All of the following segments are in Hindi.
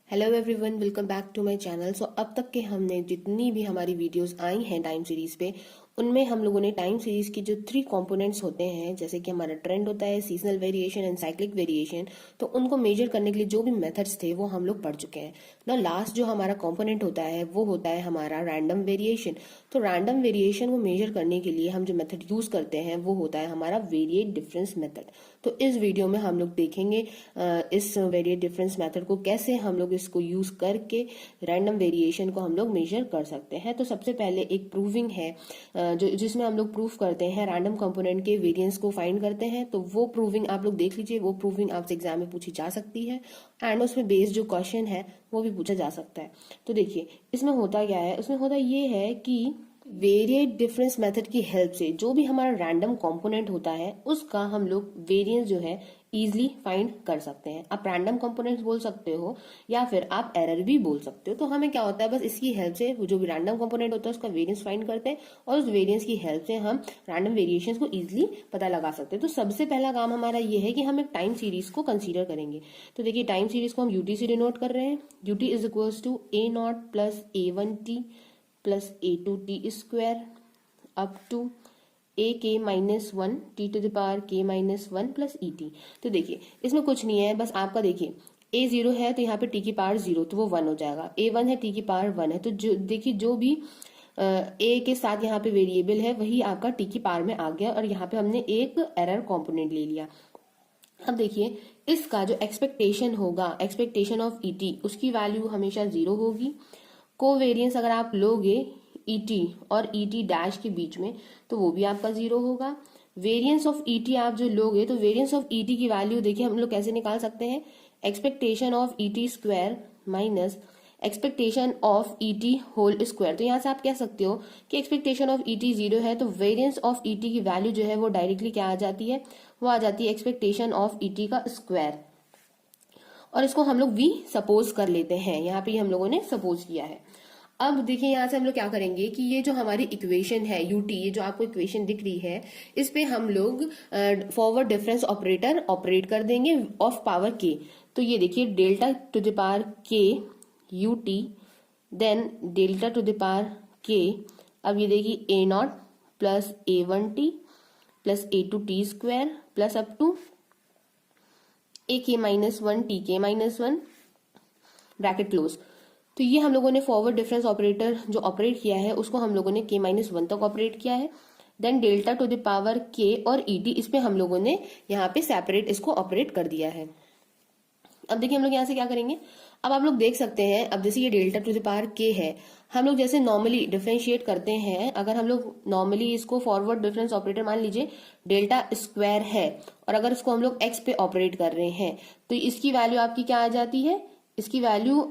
Hello everyone, welcome back to my channel. So अब तक के हमने जितनी भी हमारी वीडियोस आई हैं टाइम सीरीज पे, उनमें हम लोगों ने टाइम सीरीज की जो 3 कंपोनेंट्स होते हैं, जैसे कि हमारा ट्रेंड होता है, seasonal variation and cyclic variation, तो उनको मेजर करने के लिए जो भी मेथड्स थे वो हम लोग पढ़ चुके हैं ना। लास्ट जो हमारा कंपोनेंट होता है वो होता है हमारा रैंडम वेरिएशन। तो रैंडम वेरिएशन को मेजर करने के लिए हम जो मेथड यूज करते हैं वो होता है हमारा वेरिएट डिफरेंस मेथड। तो इस वीडियो में हम लोग देखेंगे इस वेरिएट डिफरेंस मेथड को कैसे हम लोग इसको यूज करके रैंडम वेरिएशन को हम लोग मेजर कर सकते हैं। तो सबसे पहले एक प्रूविंग है जो जिसमें हम लोग प्रूफ करते हैं रैंडम कंपोनेंट के वेरिएंस को फाइंड करते हैं। तो वो प्रूविंग आप लोग देख लीजिए, वो प्रूविंग आपसे एग्जाम में पूछी जा सकती है एंड उसमें बेस्ड जो क्वेश्चन है वो भी पूछा जा सकता है। तो देखिए इसमें होता क्या है, उसमें होता ये है कि वेरिएट डिफरेंस मेथड की हेल्प से जो भी हमारा रैंडम कंपोनेंट होता है उसका हम लोग वेरिएंस जो है इजीली फाइंड कर सकते हैं। आप रैंडम कंपोनेंट्स बोल सकते हो या फिर आप एरर भी बोल सकते हो। तो हमें क्या होता है, बस इसकी हेल्प से जो भी रैंडम कंपोनेंट होता है उसका वेरिएंस फाइंड करते हैं और उस वेरिएंस की हेल्प से हम रैंडम वेरिएशंस को इजीली पता लगा सकते हैं। तो सबसे पहला काम हमारा ये है कि हम एक टाइम सीरीज को कंसीडर करेंगे। तो देखिए टाइम सीरीज को हम यूटी से डिनोट कर रहे हैं। U t is equals to A0 plus A1t plus A2t square up to a k minus one t to the power k minus one plus e t. तो देखिए इसमें कुछ नहीं है, बस आपका देखिए ए 0 है तो यहाँ पे टी की पावर 0 तो वो 1 हो जाएगा। A1 है, टी की पावर 1 है, तो जो देखिए जो भी ए के साथ यहाँ पे वेरिएबल है वही आपका टी की पावर में आ गया और यहाँ पे हमने एक एरर कॉम्पोनेंट ले लिया। अब देखिए इसका जो एक्सपेक्टेशन होगा, एक्सपेक्टेशन ऑफ ई टी, उसकी वैल्यू हमेशा 0 होगी। कोवेरियंस अगर आप लोगे ईटी और ईटी डैश के बीच में तो वो भी आपका 0 होगा। वेरिएंस ऑफ ईटी आप जो लोगे तो वेरिएंस ऑफ ईटी की वैल्यू देखिए हम लोग कैसे निकाल सकते हैं, expectation of ET square minus expectation of ET whole square. तो यहाँ से आप कह सकते हो कि एक्सपेक्टेशन ऑफ ईटी 0 है तो वेरिएंस ऑफ ईटी की वैल्यू जो है वो डायरेक्टली क्या आ जाती है, वो आ जाती है एक्सपेक्टेशन ऑफ ईटी का स्क्वायर। और इसको हम लोग भी सपोज कर लेते हैं, यहाँ पे हम लोगों ने सपोज किया है। अब देखिए यहाँ से हम लोग क्या करेंगे कि ये जो हमारी इक्वेशन है यूटी, ये जो आपको इक्वेशन दिख रही है, इस पे हम लोग फॉरवर्ड डिफरेंस ऑपरेटर ऑपरेट कर देंगे ऑफ पावर के। तो ये देखिए डेल्टा टू द पावर के u t then delta to the power k. अब ये देखिए A0 plus A1t plus A2t square plus up to a k minus one t k minus one bracket close. तो ये हम लोगों ने फॉरवर्ड डिफरेंस ऑपरेटर जो ऑपरेट किया है उसको हम लोगों ने के माइनस वन तक ऑपरेट किया है। Then delta to the power K और ईटी, इस पे हम लोगों ने यहाँ पे सेपरेट इसको ऑपरेट कर दिया है। अब देखिए हम लोग यहाँ से क्या करेंगे, अब आप लोग देख सकते हैं, अब जैसे ये डेल्टा टू द पावर के है, हम लोग जैसे नॉर्मली डिफरेंशिएट करते हैं, अगर हम लोग नॉर्मली इसको फॉरवर्ड डिफरेंस ऑपरेटर मान लीजिए डेल्टा स्क्वायर है और अगर इसको हम लोग एक्स पे ऑपरेट कर रहे हैं तो इसकी वैल्यू आपकी क्या आ जाती है, इसकी वैल्यू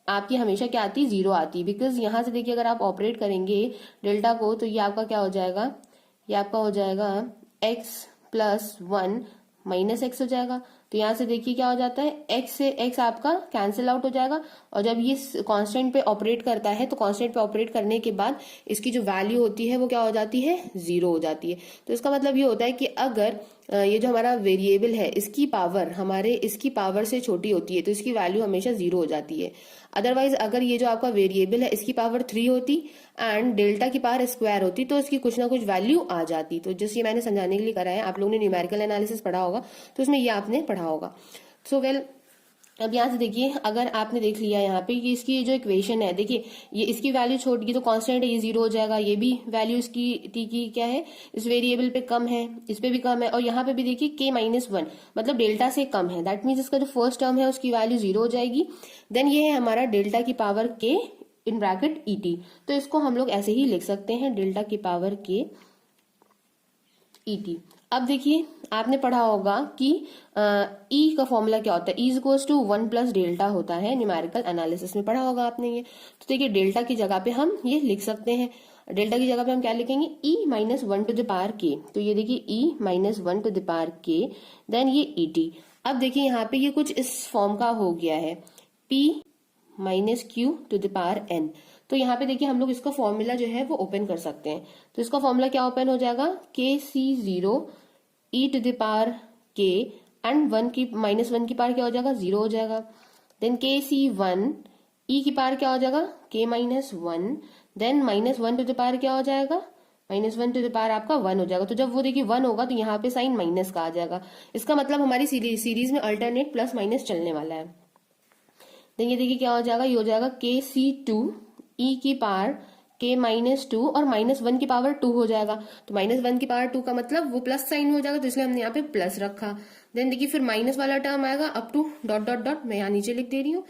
आपकी हमेशा क्या आती है, 0 आती है। बिकॉज यहाँ से देखिए अगर आप ऑपरेट करेंगे डेल्टा को तो ये आपका क्या हो जाएगा, ये आपका हो जाएगा x प्लस 1 माइनस एक्स हो जाएगा। तो यहाँ से देखिए क्या हो जाता है, x से x आपका कैंसिल आउट हो जाएगा और जब ये कांस्टेंट पे ऑपरेट करता है तो कांस्टेंट पे ऑपरेट करने के बाद इसकी जो वैल्यू होती है वो क्या हो जाती है, 0 हो जाती है। तो इसका मतलब ये होता है कि अगर ये जो हमारा वेरिएबल है इसकी पावर हमारे इसकी पावर से छोटी होती है तो इसकी वैल्यू हमेशा 0 हो जाती है। अदरवाइज अगर ये जो आपका वेरिएबल है इसकी पावर 3 होती एंड डेल्टा की पावर स्क्वायर होती तो इसकी कुछ ना कुछ वैल्यू आ जाती। तो जस्ट ये मैंने समझाने के लिए करा है, आप लोगों ने न्यूमेरिकल एनालिसिस पढ़ा होगा तो उसमें ये आपने पढ़ा होगा। सो वेल अब यहाँ से देखिए अगर आपने देख लिया यहाँ पे कि इसकी जो इक्वेशन है, देखिए ये इसकी वैल्यू छोटी है तो कांस्टेंट है, ये 0 हो जाएगा। ये भी वैल्यू इसकी टी की क्या है, इस वेरिएबल पे कम है, इस पे भी कम है और यहाँ पे भी देखिए के माइनस वन मतलब डेल्टा से कम है। दैट मीन्स इसका जो फर्स्ट टर्म है उसकी वैल्यू 0 हो जाएगी। देन ये है हमारा डेल्टा की पावर के इन ब्रैकेट ई टी। तो इसको हम लोग ऐसे ही लिख सकते हैं, डेल्टा की पावर के ई टी। अब देखिए आपने पढ़ा होगा कि ई का फॉर्मूला क्या होता है, E equals to 1 plus delta होता है, न्यूमेरिकल एनालिसिस में पढ़ा होगा आपने ये। तो देखिए डेल्टा की जगह पे हम ये लिख सकते हैं, डेल्टा की जगह पे हम क्या लिखेंगे, E minus 1 to the power के। तो ये देखिए E minus 1 to the power के, देन ये ई टी। अब देखिए यहाँ पे ये कुछ इस फॉर्म का हो गया है, P minus Q to the power N. तो यहाँ पे देखिए हम लोग इसका फॉर्मूला जो है वो ओपन कर सकते हैं। तो इसका फॉर्मूला क्या ओपन हो जाएगा, K C 0 E to the power के एंड 1 की माइनस 1 की पावर क्या हो जाएगा, 0 हो जाएगा। देन के सी वन, ई की पावर क्या हो जाएगा K minus one, then minus one to the power क्या हो जाएगा, minus one to the power आपका वन हो जाएगा। तो जब वो देखिए वन होगा तो यहाँ पे साइन माइनस का आ जाएगा। इसका मतलब हमारी सीरीज में अल्टरनेट प्लस माइनस चलने वाला है। देन ये देखिए क्या हो जाएगा, ये हो जाएगा के सी टू, ई की पावर के माइनस टू और माइनस वन की पावर टू हो जाएगा। तो माइनस वन की पावर टू का मतलब वो प्लस साइन हो जाएगा, तो इसलिए हमने यहाँ पे प्लस रखा। देन देखिए फिर माइनस वाला टर्म आएगा up to dot dot dot, मैं यहाँ नीचे लिख दे रही हूँ।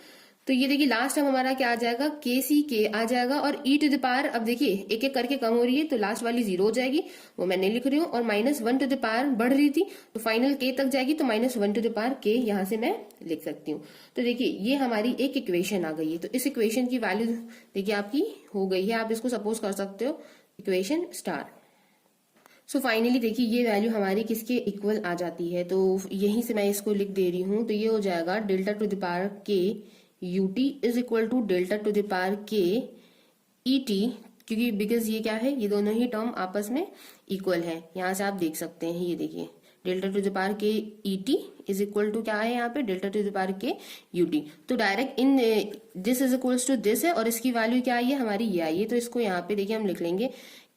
तो ये देखिए लास्ट टर्म हमारा क्या आ जाएगा, के सी के आ जाएगा और ई टू द पावर, अब देखिए एक एक करके कम हो रही है तो लास्ट वाली जीरो हो जाएगी, वो मैं नहीं लिख रही हूँ। और minus one to the power बढ़ रही थी तो फाइनल के तक जाएगी, तो minus one to the power के यहाँ से मैं लिख सकती हूँ। तो देखिए ये हमारी एक इक्वेशन आ गई है। तो इस इक्वेशन की वैल्यू देखिए आपकी हो गई है, आप इसको सपोज कर सकते हो इक्वेशन स्टार। सो फाइनली देखिए ये वैल्यू हमारी किसके इक्वल आ जाती है, तो यहीं से मैं इसको लिख दे रही हूँ। तो ये हो जाएगा डेल्टा टू द पावर के UT is equal to delta to the power K ET, क्योंकि बिकॉज ये क्या है, ये दोनों ही टर्म आपस में इक्वल है। यहाँ से आप देख सकते हैं, ये देखिए delta to the power K ET is equal to क्या है यहाँ पे, डेल्टा टू द पावर के यूटी। तो direct in this is equals to this है और इसकी वैल्यू क्या आई है हमारी, ये आई है। तो इसको यहाँ पे देखिए हम लिख लेंगे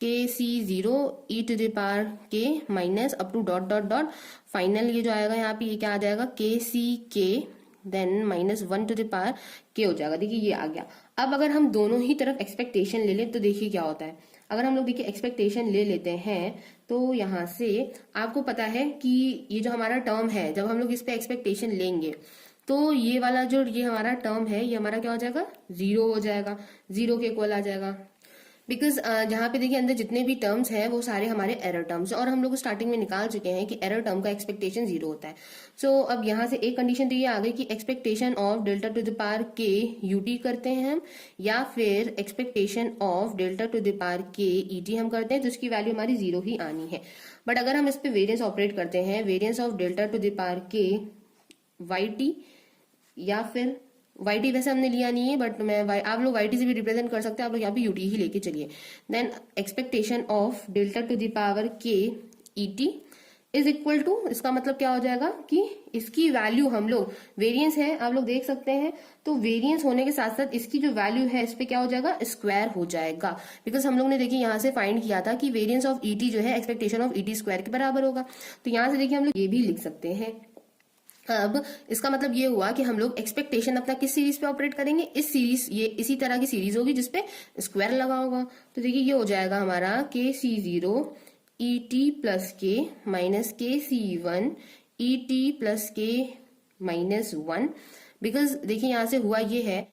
के c zero e to the power k minus up to dot dot dot, final ये जो आएगा यहाँ पे ये क्या आ जाएगा, K C K then minus one to the power K हो जाएगा। देखिए ये आ गया। अब अगर हम दोनों ही तरफ एक्सपेक्टेशन ले लें तो देखिए क्या होता है। अगर हम लोग देखिए एक्सपेक्टेशन ले लेते हैं तो यहाँ से आपको पता है कि ये जो हमारा टर्म है, जब हम लोग इस पे एक्सपेक्टेशन लेंगे तो ये वाला जो ये हमारा टर्म है ये हमारा क्या हो जाएगा, जीरो हो जाएगा, जीरो के इक्वल आ जाएगा। बिकॉज जहाँ पे देखिए अंदर जितने भी टर्म्स हैं वो सारे हमारे एरर टर्म्स हैं और हम लोग स्टार्टिंग में निकाल चुके हैं कि एरर टर्म का एक्सपेक्टेशन जीरो होता है। सो अब यहाँ से एक कंडीशन तो ये आ गई कि expectation of delta to the power के यूटी करते हैं हम, या फिर expectation of delta to the power K ET हम करते हैं, तो इसकी वैल्यू हमारी जीरो ही आनी है। बट अगर हम इस पे वेरियंस ऑपरेट करते हैं, variance of delta to the power के वाई टी, या फिर वाई टी वैसे हमने लिया नहीं है बट मैं आप लोग वाई टी से भी रिप्रेजेंट कर सकते हैं, आप लोग यहाँ पे यूटी ही लेके चलिए। Then expectation of delta to the power K ET is equal to, इसका मतलब क्या हो जाएगा कि इसकी वैल्यू हम लोग, वेरियंस है आप लोग देख सकते हैं, तो वेरियंस होने के साथ साथ इसकी जो वैल्यू है इस पे क्या हो जाएगा, स्क्वायर हो जाएगा। बिकॉज हम लोग ने देखिए यहाँ से फाइंड किया था कि वेरियंस ऑफ ईटी जो है एक्सपेक्टेशन ऑफ ईटी स्क्वायर के बराबर होगा। तो यहाँ से देखिए हम लोग ये भी लिख सकते हैं। अब इसका मतलब ये हुआ कि हम लोग एक्सपेक्टेशन अपना किस सीरीज पे ऑपरेट करेंगे, इस सीरीज, ये इसी तरह की सीरीज होगी जिसपे स्क्वायर लगा होगा। तो देखिए ये हो जाएगा हमारा के c zero E T plus के माइनस के सी वन ई टी प्लस के माइनस वन। बिकॉज देखिए यहाँ से हुआ ये है,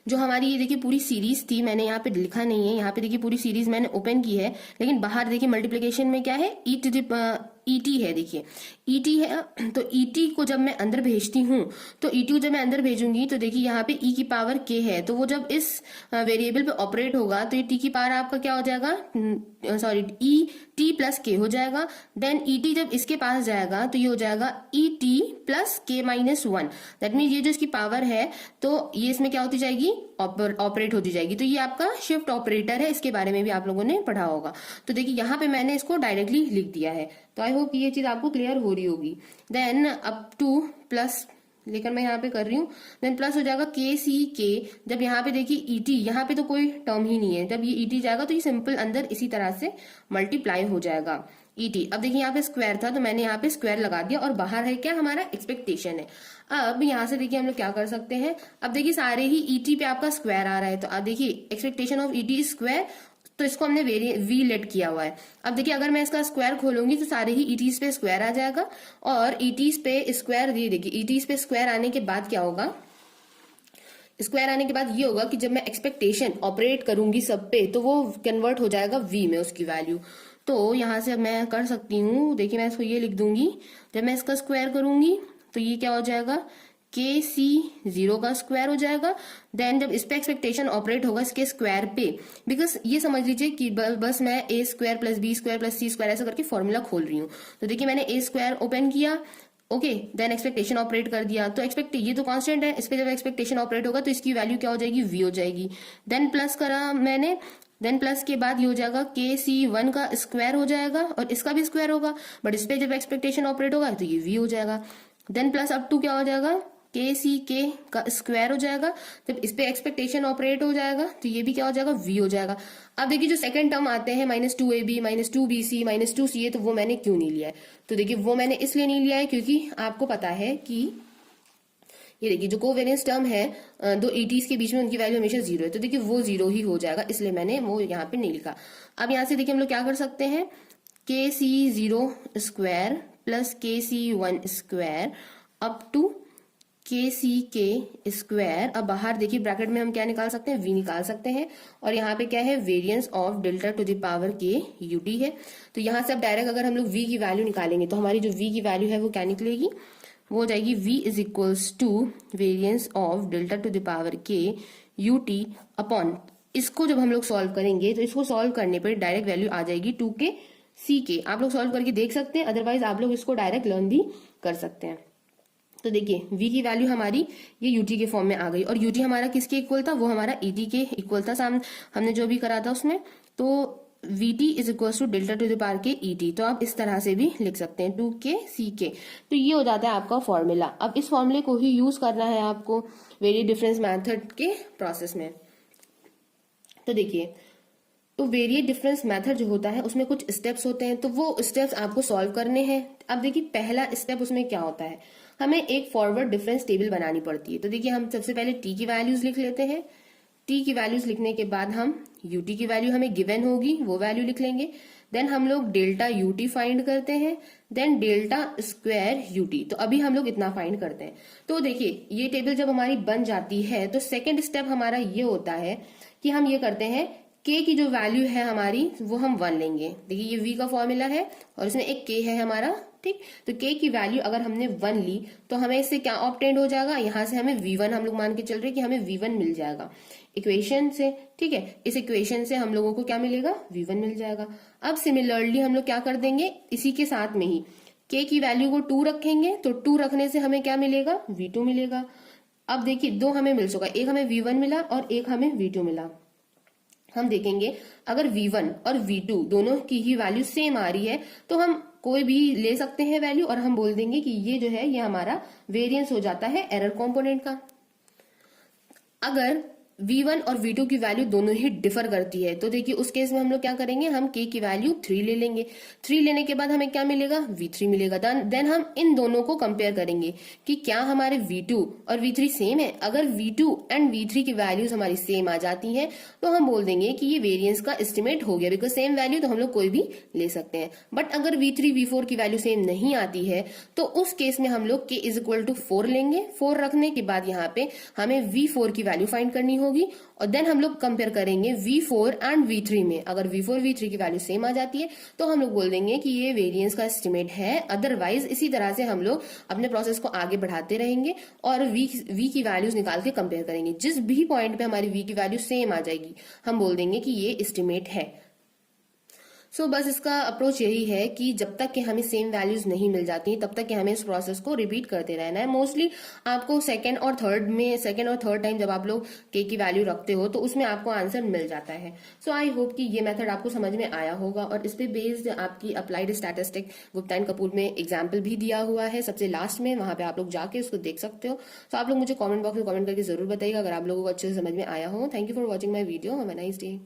जो हमारी ये देखिए पूरी सीरीज थी, मैंने यहाँ पे लिखा नहीं है, यहाँ पे देखिए पूरी सीरीज मैंने ओपन की है, लेकिन बाहर देखिए मल्टीप्लिकेशन में क्या है, ई टू द ईटी है, देखिए ईटी है। तो ईटी को जब मैं अंदर भेजती हूँ, तो ईटी को जब मैं अंदर भेजूंगी तो देखिए यहाँ पे ई की पावर के है, तो वो जब इस वेरिएबल पे ऑपरेट होगा तो ये टी की पावर आपका क्या हो जाएगा, सॉरी ई टी प्लस के हो जाएगा। देन ई टी जब इसके पास जाएगा तो ये हो जाएगा ई टी प्लस के माइनस वन। दैट मीन ये जो इसकी पावर है तो ये इसमें क्या होती जाएगी, ऑपरेट होती जाएगी। तो ये आपका शिफ्ट ऑपरेटर है, इसके बारे में भी आप लोगों ने पढ़ा होगा। तो देखिए यहाँ पे मैंने इसको डायरेक्टली लिख दिया है, तो आई होप ये चीज आपको क्लियर हो रही होगी। देन अप टू प्लस लेकर मैं यहाँ पे कर रही हूँ, देन प्लस हो जाएगा के सी के। जब यहाँ पे देखिए ईटी, यहाँ पे तो कोई टर्म ही नहीं है, जब ये ईटी जाएगा तो ये सिंपल अंदर इसी तरह से मल्टीप्लाई हो जाएगा ईटी। अब देखिए यहाँ पे स्क्वायर था तो मैंने यहाँ पे स्क्वायर लगा दिया और बाहर है क्या, हमारा एक्सपेक्टेशन है। अब यहाँ से देखिए हम लोग क्या कर सकते हैं, अब देखिए सारे ही ईटी पे आपका स्क्वायर आ रहा है, तो अब देखिए एक्सपेक्टेशन ऑफ ईटी स्क्वायर, तो इसको हमने वी लेट किया हुआ है। अब देखिए अगर मैं इसका स्क्वायर खोलूंगी तो सारे ही ईटीज पे स्क्वायर आ जाएगा, और ईटीज पे स्क्वायर दिए, देखिए ईटीज पे स्क्वायर आने के बाद क्या होगा, स्क्वायर आने के बाद ये होगा कि जब मैं एक्सपेक्टेशन ऑपरेट करूंगी सब पे तो वो कन्वर्ट हो जाएगा वी में उसकी वैल्यू। तो यहाँ से अब मैं कर सकती हूँ, देखिए मैं इसको ये लिख दूंगी, जब मैं इसका स्क्वायर करूंगी तो ये क्या हो जाएगा, के सी जीरो का स्क्वायर हो जाएगा। देन जब इस पे एक्सपेक्टेशन ऑपरेट होगा इसके स्क्वायर पे, बिकॉज ये समझ लीजिए कि बस मैं a square plus b square plus c square ऐसा करके फॉर्मूला खोल रही हूँ। तो देखिए मैंने ए स्क्वायर ओपन किया, ओके, देन एक्सपेक्टेशन ऑपरेट कर दिया, तो ये तो कांस्टेंट है, इस पे जब एक्सपेक्टेशन ऑपरेट होगा तो इसकी वैल्यू क्या हो जाएगी, वी हो जाएगी। देन प्लस करा मैंने, देन प्लस के बाद ये हो जाएगा के सी वन का स्क्वायर हो जाएगा और इसका भी स्क्वायर होगा, बट इस पे जब एक्सपेक्टेशन ऑपरेट होगा तो ये वी हो जाएगा। देन प्लस अप टू क्या हो जाएगा, के सी के का स्क्वायर हो जाएगा, जब इस पे एक्सपेक्टेशन ऑपरेट हो जाएगा तो ये भी क्या हो जाएगा, v हो जाएगा। अब देखिए जो सेकंड टर्म आते हैं -2ab -2bc -2ca, तो वो मैंने क्यों नहीं लिया है, तो देखिए वो मैंने इसलिए नहीं लिया है क्योंकि आपको पता है कि ये देखिए जो कोवेरियंस टर्म है दो ईटीज के बीच में उनकी वैल्यू हमेशा 0 है, तो देखिए वो 0 ही हो जाएगा, इसलिए मैंने वो यहाँ पे नहीं लिखा। अब यहाँ से देखिए हम लोग क्या कर सकते हैं, के सी 0 स्क्वायर प्लस के सी 1 स्क्वायर अप टू के सी के स्क्वायर। अब बाहर देखिए ब्रैकेट में हम क्या निकाल सकते हैं, v निकाल सकते हैं, और यहाँ पे क्या है, variance of delta to the power के यूटी है। तो यहाँ से अब डायरेक्ट अगर हम लोग v की वैल्यू निकालेंगे तो हमारी जो v की वैल्यू है वो क्या निकलेगी, वो हो जाएगी v is equals to variance of delta to the power के यूटी अपॉन, इसको जब हम लोग सॉल्व करेंगे तो इसको सॉल्व करने पर डायरेक्ट वैल्यू आ जाएगी 2 के सी के। आप लोग सॉल्व करके देख सकते हैं, अदरवाइज आप लोग इसको डायरेक्ट लर्न भी कर सकते हैं। तो देखिए v की वैल्यू हमारी ये ut के फॉर्म में आ गई, और ut हमारा किसके इक्वल था, वो हमारा et के इक्वल था हमने जो भी करा था उसमें। तो vt is equal to delta to the power K et, तो आप इस तरह से भी लिख सकते हैं 2 के सी के। तो ये हो जाता है आपका फॉर्मूला। अब इस फॉर्मूले को ही यूज करना है आपको वेरिएट डिफरेंस मेथड के प्रोसेस में। तो देखिए तो वेरिएट डिफरेंस मेथड जो होता है उसमें कुछ स्टेप्स होते हैं, तो वो स्टेप्स आपको सॉल्व करने हैं। अब देखिए पहला स्टेप उसमें क्या होता है, हमें एक फॉरवर्ड डिफरेंस टेबल बनानी पड़ती है। तो देखिए हम सबसे पहले t की वैल्यूज लिख लेते हैं। t की वैल्यूज लिखने के बाद हम ut की वैल्यू हमें गिवन होगी वो वैल्यू लिख लेंगे। देन हम लोग डेल्टा ut फाइंड करते हैं, देन डेल्टा स्क्वायर ut। तो अभी हम लोग इतना फाइंड करते हैं। तो देखिए ये टेबल जब हमारी बन जाती है तो सेकेंड स्टेप हमारा ये होता है कि हम ये करते हैं, k की जो वैल्यू है हमारी वो हम 1 लेंगे। देखिए ये v का फॉर्मूला है और इसमें एक k है हमारा, ठीक। तो k की वैल्यू अगर हमने 1 ली तो हमें इससे क्या ऑब्टेंड हो जाएगा, यहाँ से हमें v1 हम लोग मान के चल रहे हैं कि हमें v1 मिल जाएगा इक्वेशन से, ठीक है। इस इक्वेशन से हम लोगों को क्या मिलेगा, v1 मिल जाएगा। अब सिमिलरली हम लोग क्या कर देंगे, इसी के साथ में ही k की वैल्यू को 2 रखेंगे, तो 2 रखने से हमें क्या मिलेगा, v2 मिलेगा। अब देखिए दो हमें मिल चुका, एक हमें v1 मिला और एक हमें v2 मिला। हम देखेंगे अगर v1 और v2 दोनों की ही वैल्यू सेम आ रही है तो हम कोई भी ले सकते हैं वैल्यू, और हम बोल देंगे कि ये जो है ये हमारा वेरिएंस हो जाता है एरर कंपोनेंट का। अगर v1 और v2 की वैल्यू दोनों ही डिफर करती है तो देखिए उस केस में हम लोग क्या करेंगे, हम k की वैल्यू 3 ले लेंगे। 3 लेने के बाद हमें क्या मिलेगा, v3 मिलेगा। देन हम इन दोनों को कंपेयर करेंगे कि क्या हमारे v2 और v3 सेम है। अगर v2 एंड v3 की वैल्यूज हमारी सेम आ जाती हैं तो हम बोल देंगे कि ये वेरिएंस का एस्टिमेट हो गया, बिकॉज सेम वैल्यू तो हम लोग कोई भी ले सकते हैं। बट अगर v3 v4 की वैल्यू सेम नहीं आती है तो उस केस में हम लोग k इज इक्वल टू 4 लेंगे। 4 रखने के बाद यहाँ पे हमें v4 की वैल्यू फाइंड करनी होगी, और देन हम लोग कंपेयर करेंगे v4 एंड v3 में। अगर v4 v3 की वैल्यू सेम आ जाती है तो हम लोग बोल देंगे कि ये वेरिएंस का एस्टिमेट है। अदरवाइज इसी तरह से हम लोग अपने प्रोसेस को आगे बढ़ाते रहेंगे और v की वैल्यूज निकाल के कंपेयर करेंगे। जिस भी पॉइंट पे हमारी v की वैल्यू सेम आ जाएगी हम बोल देंगे कि ये एस्टिमेट है। सो बस इसका अप्रोच यही है कि जब तक कि हमें सेम वैल्यूज नहीं मिल जाती तब तक कि हमें इस प्रोसेस को रिपीट करते रहना है। मोस्टली आपको सेकंड और थर्ड टाइम जब आप लोग k की वैल्यू रखते हो तो उसमें आपको आंसर मिल जाता है। सो आई होप कि ये मेथड आपको समझ में आया होगा, और इस पे बेस्ड आपकी applied statistic Gupta and Kapoor में एग्जाम्पल भी दिया हुआ है सबसे लास्ट में, वहां पे आप लोग जाके उसको देख सकते हो। सो आप लोग मुझे कॉमेंट बॉक्स में कॉमेंट करके जरूर बताइएगा अगर आप लोगों को अच्छे से समझ में आया हो। Thank you for watching my video. Have a nice day.